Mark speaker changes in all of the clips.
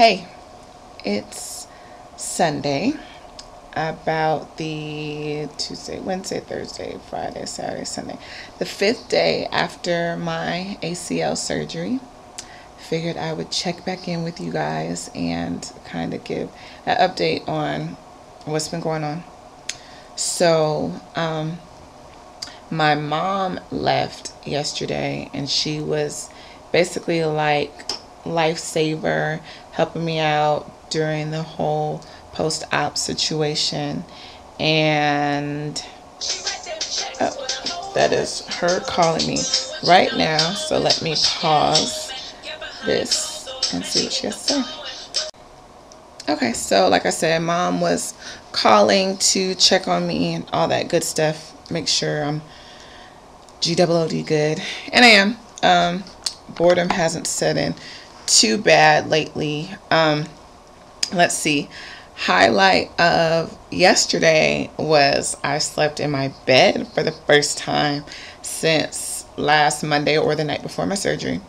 Speaker 1: Hey, it's Sunday, about the Tuesday, Wednesday, Thursday, Friday, Saturday, Sunday, the fifth day after my ACL surgery. Figured I would check back in with you guys and kind of give an update on what's been going on. So, my mom left yesterday and she was basically like lifesaver, helping me out during the whole post-op situation. And that is her calling me right now, so let me pause this and see what she has to say. Okay, so like I said, mom was calling to check on me and all that good stuff, make sure I'm GOOD good, and I am. Boredom hasn't set in too bad lately. Let's see. Highlight of yesterday was I slept in my bed for the first time since last Monday or the night before my surgery.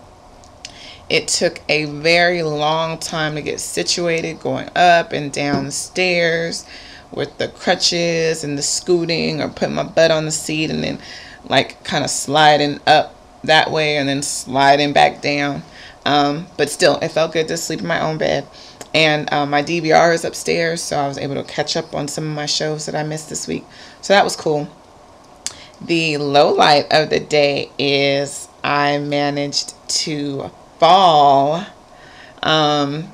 Speaker 1: It took a very long time to get situated, going up and down the stairs with the crutches and the scooting, or putting my butt on the seat and then like kind of sliding up that way and then sliding back down. But still, it felt good to sleep in my own bed. And my DVR is upstairs, so I was able to catch up on some of my shows that I missed this week. So that was cool. The low light of the day is I managed to fall. I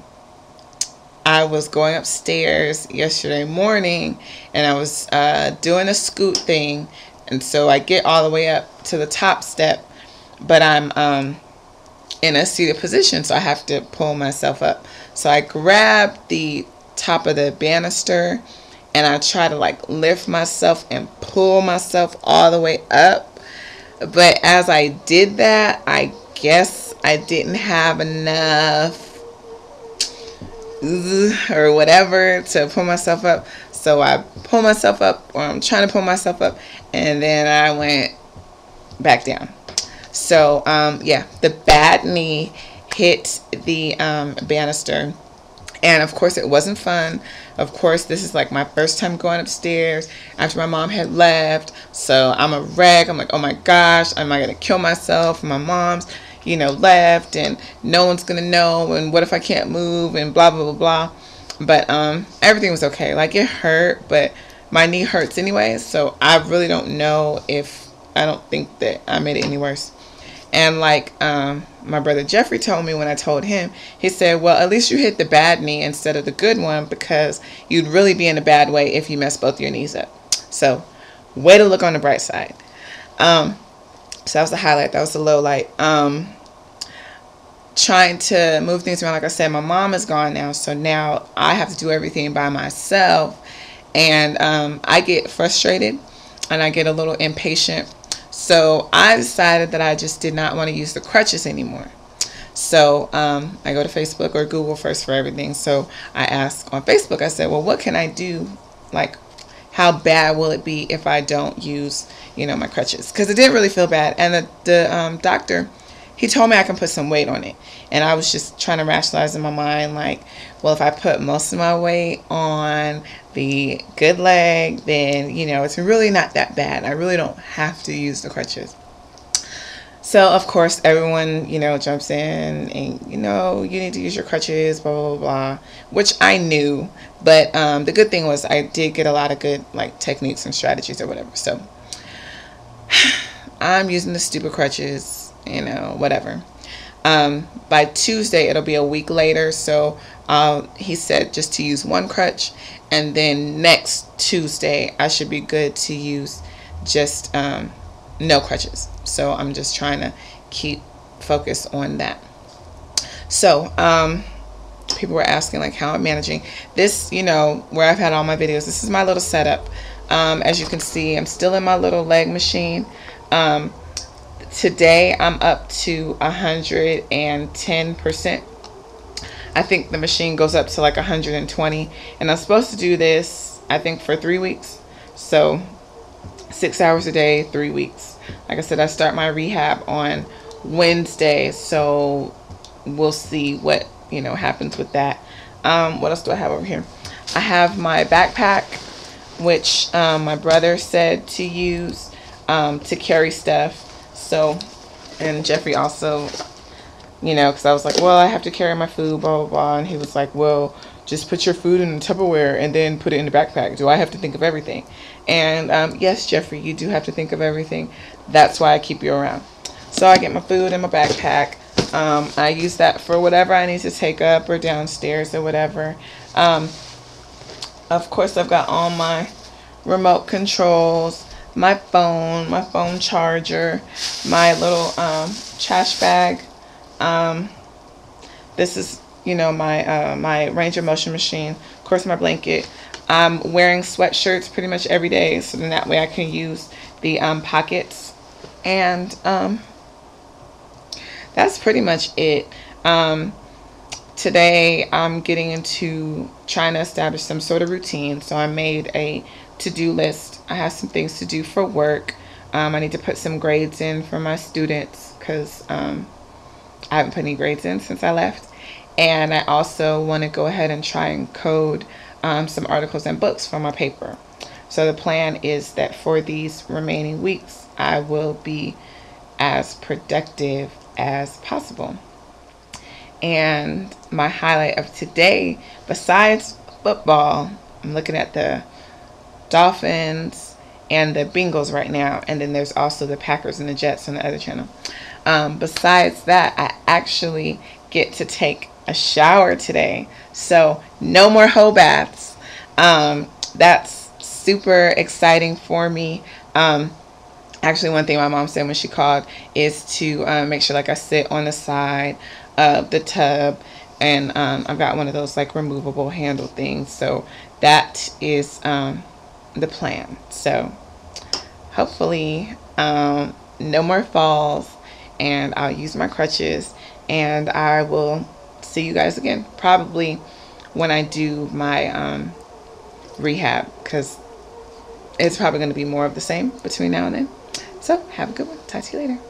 Speaker 1: was going upstairs yesterday morning and I was doing a scoot thing, and so I get all the way up to the top step, but I'm in a seated position, so I have to pull myself up. So I grab the top of the banister and I try to like lift myself and pull myself all the way up. But as I did that, I guess I didn't have enough or whatever to pull myself up. So I pull myself up, or I'm trying to pull myself up, and then I went back down. So yeah, the bad knee hit the banister, and of course it wasn't fun. Of course, this is like my first time going upstairs after my mom had left, so I'm a wreck. I'm like, oh my gosh, am I gonna kill myself? My mom's left and no one's gonna know, and what if I can't move, and blah blah blah blah. But everything was okay. Like, it hurt, but my knee hurts anyway, so I really don't know if, I don't think that I made it any worse. And like my brother Jeffrey told me when I told him, he said, well, at least you hit the bad knee instead of the good one, because you'd really be in a bad way if you messed both your knees up. So way to look on the bright side. So that was the highlight. That was the low light. Trying to move things around. Like I said, my mom is gone now, so now I have to do everything by myself, and I get frustrated and I get a little impatient. So I decided that I just did not want to use the crutches anymore. So I go to Facebook or Google first for everything. So I asked on Facebook, I said, well, what can I do? Like, how bad will it be if I don't use, my crutches? Because it didn't really feel bad. And the doctor, he told me I can put some weight on it. And I was just trying to rationalize in my mind, like, well, if I put most of my weight on the good leg, then, it's really not that bad. I really don't have to use the crutches. So, of course, everyone, jumps in and, you need to use your crutches, blah, blah, blah, blah, which I knew. But the good thing was I did get a lot of good, like, techniques and strategies or whatever. So I'm using the stupid crutches, whatever. By Tuesday, it'll be a week later. So he said just to use one crutch, and then next Tuesday I should be good to use just no crutches. So I'm just trying to keep focus on that. So people were asking like how I'm managing this, where I've had all my videos. This is my little setup. As you can see, I'm still in my little leg machine. Today I'm up to 110%. I think the machine goes up to like 120, and I'm supposed to do this, I think, for 3 weeks. So 6 hours a day, 3 weeks. Like I said, I start my rehab on Wednesday, so we'll see what happens with that. What else do I have over here? I have my backpack, which my brother said to use to carry stuff. So, and Jeffrey also, because I was like, well, I have to carry my food, blah, blah, blah. And he was like, well, just put your food in the Tupperware and then put it in the backpack. Do I have to think of everything? And yes, Jeffrey, you do have to think of everything. That's why I keep you around. So I get my food in my backpack. I use that for whatever I need to take up or downstairs or whatever. Of course, I've got all my remote controls, my phone charger, my little trash bag. This is, my Ranger motion machine. Of course, my blanket. I'm wearing sweatshirts pretty much every day, so then that way I can use the pockets. And that's pretty much it. Today I'm getting into trying to establish some sort of routine. So I made a to-do list. I have some things to do for work. I need to put some grades in for my students because I haven't put any grades in since I left. And I also want to go ahead and try and code some articles and books for my paper. So the plan is that for these remaining weeks, I will be as productive as possible. And my highlight of today, besides football, I'm looking at the Dolphins and the Bengals right now, and then there's also the Packers and the Jets on the other channel. Besides that, I actually get to take a shower today, so no more hoe baths. That's super exciting for me. Actually, one thing my mom said when she called is to make sure like I sit on the side of the tub, and I've got one of those like removable handle things, so that is the plan. So hopefully no more falls, and I'll use my crutches, and I will see you guys again probably when I do my rehab, because it's probably going to be more of the same between now and then. So have a good one. Talk to you later.